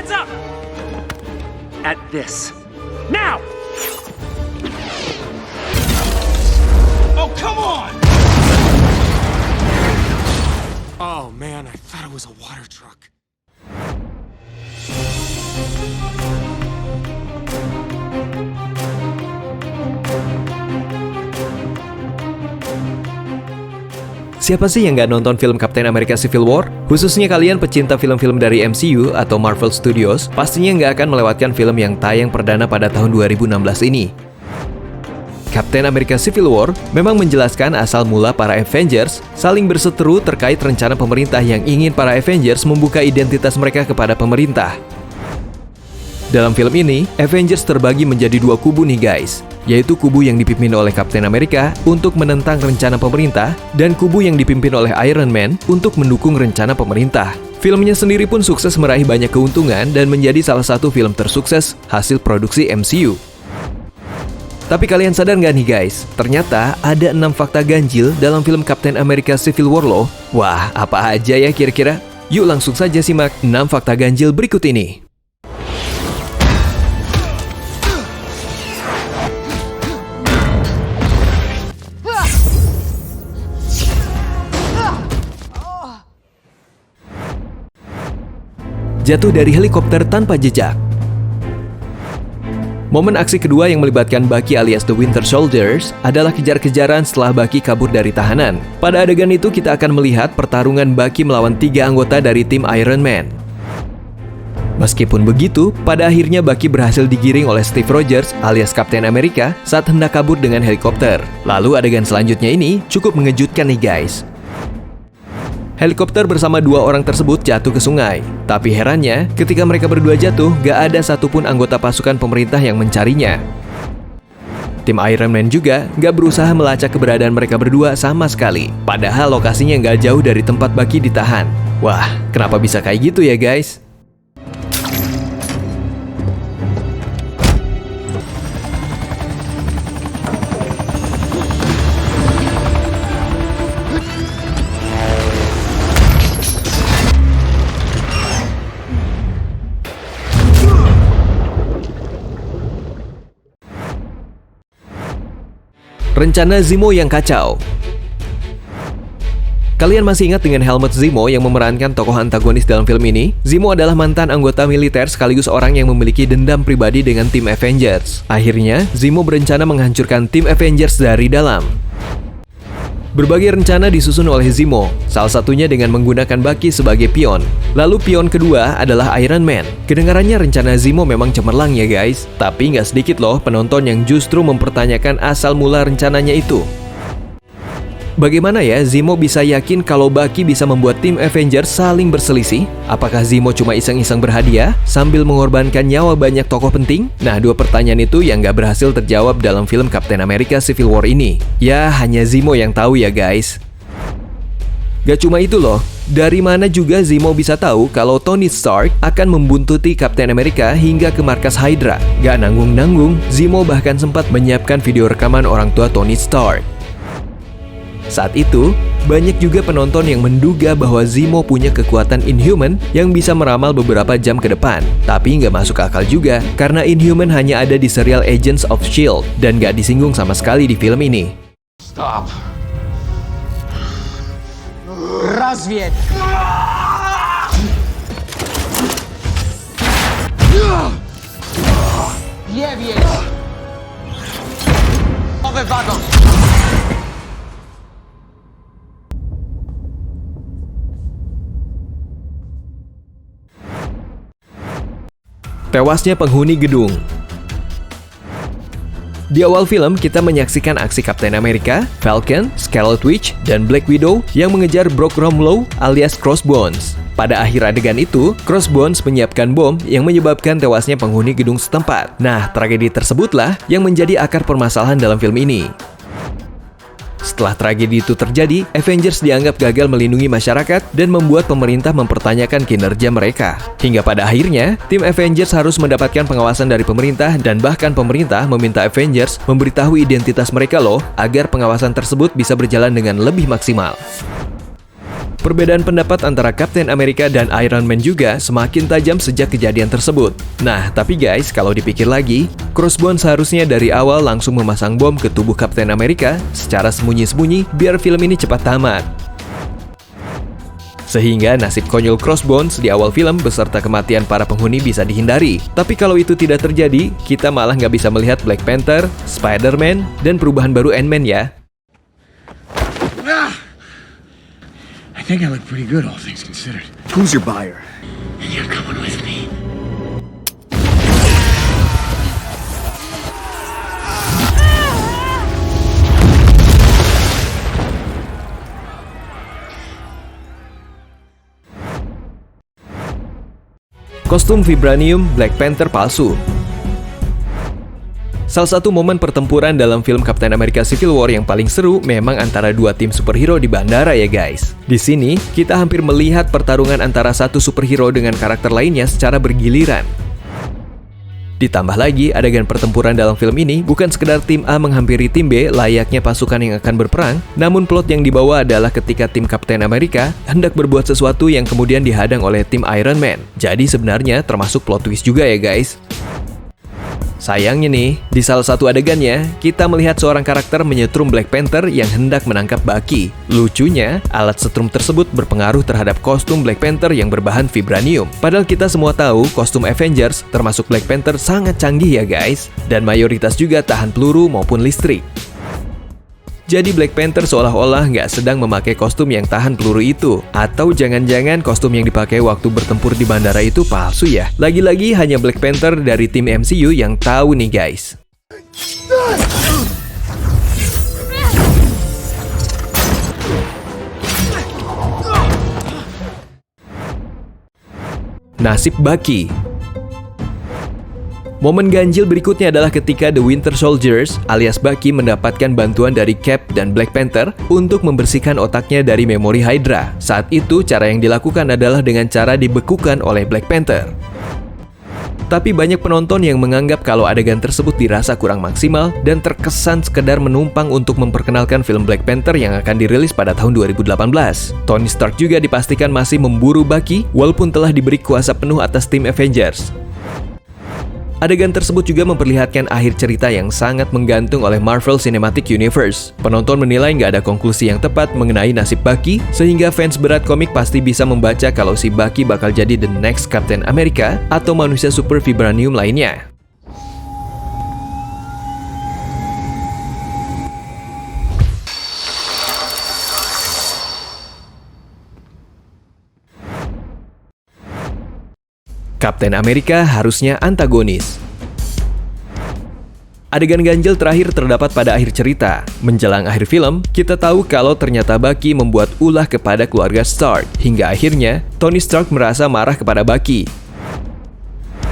Hands up! At this. Now! Oh, come on! Oh, man, I thought it was a water truck. Siapa sih yang nggak nonton film Captain America Civil War? Khususnya kalian pecinta film-film dari MCU atau Marvel Studios, pastinya nggak akan melewatkan film yang tayang perdana pada tahun 2016 ini. Captain America Civil War memang menjelaskan asal mula para Avengers saling berseteru terkait rencana pemerintah yang ingin para Avengers membuka identitas mereka kepada pemerintah. Dalam film ini, Avengers terbagi menjadi dua kubu nih guys, yaitu kubu yang dipimpin oleh Captain America untuk menentang rencana pemerintah dan kubu yang dipimpin oleh Iron Man untuk mendukung rencana pemerintah. Filmnya sendiri pun sukses meraih banyak keuntungan dan menjadi salah satu film tersukses hasil produksi MCU. Tapi kalian sadar nggak nih guys, ternyata ada 6 fakta ganjil dalam film Captain America Civil War loh. Wah, apa aja ya kira-kira? Yuk langsung saja simak 6 fakta ganjil berikut ini. Jatuh dari helikopter tanpa jejak. Momen aksi kedua yang melibatkan Bucky alias The Winter Soldiers adalah kejar-kejaran setelah Bucky kabur dari tahanan. Pada adegan itu kita akan melihat pertarungan Bucky melawan 3 anggota dari tim Iron Man. Meskipun begitu, pada akhirnya Bucky berhasil digiring oleh Steve Rogers alias Captain America saat hendak kabur dengan helikopter. Lalu adegan selanjutnya ini cukup mengejutkan nih guys. Helikopter bersama 2 orang tersebut jatuh ke sungai. Tapi herannya, ketika mereka berdua jatuh, gak ada satupun anggota pasukan pemerintah yang mencarinya. Tim Iron Man juga gak berusaha melacak keberadaan mereka berdua sama sekali. Padahal lokasinya gak jauh dari tempat Bucky ditahan. Wah, kenapa bisa kayak gitu ya guys? Rencana Zemo yang kacau. Kalian masih ingat dengan Helmut Zemo yang memerankan tokoh antagonis dalam film ini? Zemo adalah mantan anggota militer sekaligus orang yang memiliki dendam pribadi dengan tim Avengers. Akhirnya, Zemo berencana menghancurkan tim Avengers dari dalam. Berbagai rencana disusun oleh Zemo, salah satunya dengan menggunakan Bucky sebagai pion. Lalu pion kedua adalah Iron Man. Kedengarannya rencana Zemo memang cemerlang ya guys, tapi nggak sedikit loh penonton yang justru mempertanyakan asal mula rencananya itu. Bagaimana ya Zemo bisa yakin kalau Bucky bisa membuat tim Avengers saling berselisih? Apakah Zemo cuma iseng-iseng berhadiah sambil mengorbankan nyawa banyak tokoh penting? Nah, 2 pertanyaan itu yang gak berhasil terjawab dalam film Captain America Civil War ini. Ya, hanya Zemo yang tahu ya guys. Gak cuma itu loh, dari mana juga Zemo bisa tahu kalau Tony Stark akan membuntuti Captain America hingga ke markas Hydra? Gak nanggung-nanggung, Zemo bahkan sempat menyiapkan video rekaman orang tua Tony Stark. Saat itu, banyak juga penonton yang menduga bahwa Zemo punya kekuatan Inhuman yang bisa meramal beberapa jam ke depan. Tapi nggak masuk akal juga, karena Inhuman hanya ada di serial Agents of S.H.I.E.L.D. dan nggak disinggung sama sekali di film ini. Stop. Разведь. Bien. Oke, bagus. Tewasnya penghuni gedung. Di awal film, kita menyaksikan aksi Captain America, Falcon, Scarlet Witch, dan Black Widow yang mengejar Brock Rumlow alias Crossbones. Pada akhir adegan itu, Crossbones menyiapkan bom yang menyebabkan tewasnya penghuni gedung setempat. Nah, tragedi tersebutlah yang menjadi akar permasalahan dalam film ini. Setelah tragedi itu terjadi, Avengers dianggap gagal melindungi masyarakat dan membuat pemerintah mempertanyakan kinerja mereka. Hingga pada akhirnya, tim Avengers harus mendapatkan pengawasan dari pemerintah dan bahkan pemerintah meminta Avengers memberitahu identitas mereka loh, agar pengawasan tersebut bisa berjalan dengan lebih maksimal. Perbedaan pendapat antara Captain America dan Iron Man juga semakin tajam sejak kejadian tersebut. Nah, tapi guys, kalau dipikir lagi, Crossbones seharusnya dari awal langsung memasang bom ke tubuh Captain America secara sembunyi-sembunyi biar film ini cepat tamat. Sehingga nasib konyol Crossbones di awal film beserta kematian para penghuni bisa dihindari. Tapi kalau itu tidak terjadi, kita malah nggak bisa melihat Black Panther, Spider-Man, dan perubahan baru Ant-Man ya. I think I look pretty good, all things considered. Who's your buyer? And you're coming with me. Kostum vibranium Black Panther palsu. Salah satu momen pertempuran dalam film Captain America Civil War yang paling seru memang antara dua tim superhero di bandara ya guys. Di sini, kita hampir melihat pertarungan antara satu superhero dengan karakter lainnya secara bergiliran. Ditambah lagi, adegan pertempuran dalam film ini bukan sekedar tim A menghampiri tim B layaknya pasukan yang akan berperang, namun plot yang dibawa adalah ketika tim Captain America hendak berbuat sesuatu yang kemudian dihadang oleh tim Iron Man. Jadi sebenarnya termasuk plot twist juga ya guys. Sayangnya nih, di salah satu adegannya, kita melihat seorang karakter menyetrum Black Panther yang hendak menangkap Bucky. Lucunya, alat setrum tersebut berpengaruh terhadap kostum Black Panther yang berbahan vibranium. Padahal kita semua tahu kostum Avengers, termasuk Black Panther, sangat canggih ya guys. Dan mayoritas juga tahan peluru maupun listrik. Jadi Black Panther seolah-olah nggak sedang memakai kostum yang tahan peluru itu. Atau jangan-jangan kostum yang dipakai waktu bertempur di bandara itu palsu ya? Lagi-lagi hanya Black Panther dari tim MCU yang tahu nih guys. Nasib Bucky. Momen ganjil berikutnya adalah ketika The Winter Soldiers alias Bucky mendapatkan bantuan dari Cap dan Black Panther untuk membersihkan otaknya dari memori Hydra. Saat itu, cara yang dilakukan adalah dengan cara dibekukan oleh Black Panther. Tapi banyak penonton yang menganggap kalau adegan tersebut dirasa kurang maksimal dan terkesan sekedar menumpang untuk memperkenalkan film Black Panther yang akan dirilis pada tahun 2018. Tony Stark juga dipastikan masih memburu Bucky walaupun telah diberi kuasa penuh atas tim Avengers. Adegan tersebut juga memperlihatkan akhir cerita yang sangat menggantung oleh Marvel Cinematic Universe. Penonton menilai nggak ada konklusi yang tepat mengenai nasib Bucky, sehingga fans berat komik pasti bisa membaca kalau si Bucky bakal jadi the next Captain America atau manusia super vibranium lainnya. Captain America harusnya antagonis. Adegan ganjil terakhir terdapat pada akhir cerita. Menjelang akhir film, kita tahu kalau ternyata Bucky membuat ulah kepada keluarga Stark. Hingga akhirnya, Tony Stark merasa marah kepada Bucky.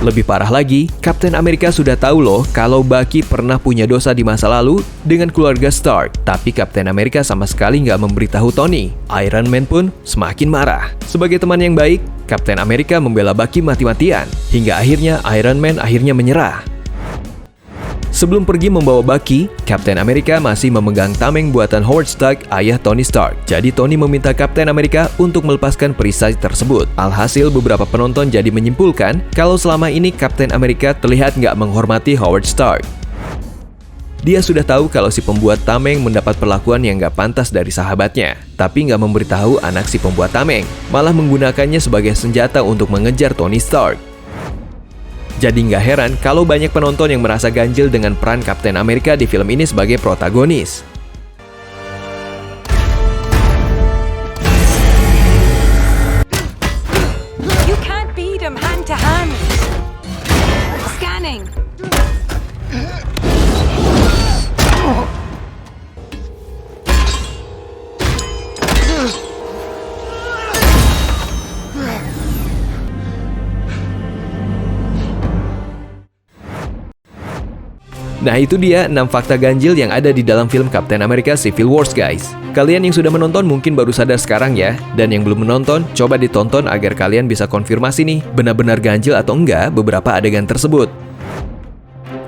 Lebih parah lagi, Captain America sudah tahu loh kalau Bucky pernah punya dosa di masa lalu dengan keluarga Stark. Tapi Captain America sama sekali nggak memberitahu Tony. Iron Man pun semakin marah. Sebagai teman yang baik, Captain America membela Bucky mati-matian. Hingga akhirnya Iron Man akhirnya menyerah. Sebelum pergi membawa Bucky, Captain America masih memegang tameng buatan Howard Stark, ayah Tony Stark. Jadi Tony meminta Captain America untuk melepaskan perisai tersebut. Alhasil beberapa penonton jadi menyimpulkan kalau selama ini Captain America terlihat nggak menghormati Howard Stark. Dia sudah tahu kalau si pembuat tameng mendapat perlakuan yang nggak pantas dari sahabatnya, tapi nggak memberitahu anak si pembuat tameng, malah menggunakannya sebagai senjata untuk mengejar Tony Stark. Jadi nggak heran kalau banyak penonton yang merasa ganjil dengan peran Captain America di film ini sebagai protagonis. You can't beat him hand to hand. Scanning. Nah itu dia 6 fakta ganjil yang ada di dalam film Captain America Civil War guys. Kalian yang sudah menonton mungkin baru sadar sekarang ya. Dan yang belum menonton, coba ditonton agar kalian bisa konfirmasi nih benar-benar ganjil atau enggak beberapa adegan tersebut.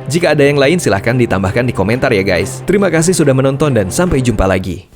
Jika ada yang lain silahkan ditambahkan di komentar ya guys. Terima kasih sudah menonton dan sampai jumpa lagi.